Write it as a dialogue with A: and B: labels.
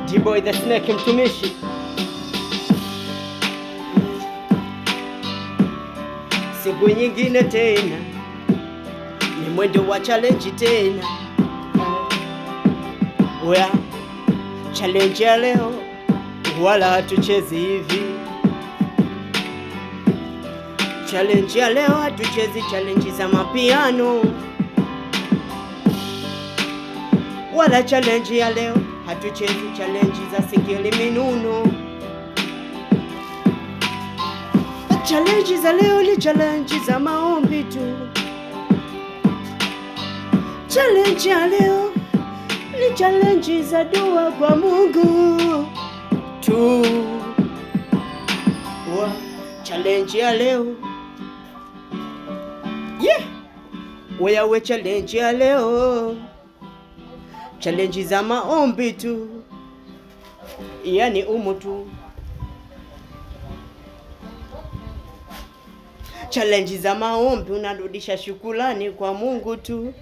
A: D-Boy the Snake mtumishi. Siku nyingine tena ni mwendo wa challenge tena. Oya, challenge ya leo wala hatuchezi hivi. Challenge ya leo hatuchezi challenge za mapiano. Wala challenge ya leo hatuchezi challenge za sikili minuno. Challenge za leo ni challenge za maombi tu. Challenge ya leo ni challenge za dua kwa Mungu tu. Challenge ya leo we challenge ya leo challenge za maombi tu, yani tu. Challenge za maombi unarudisha shukrani kwa Mungu tu.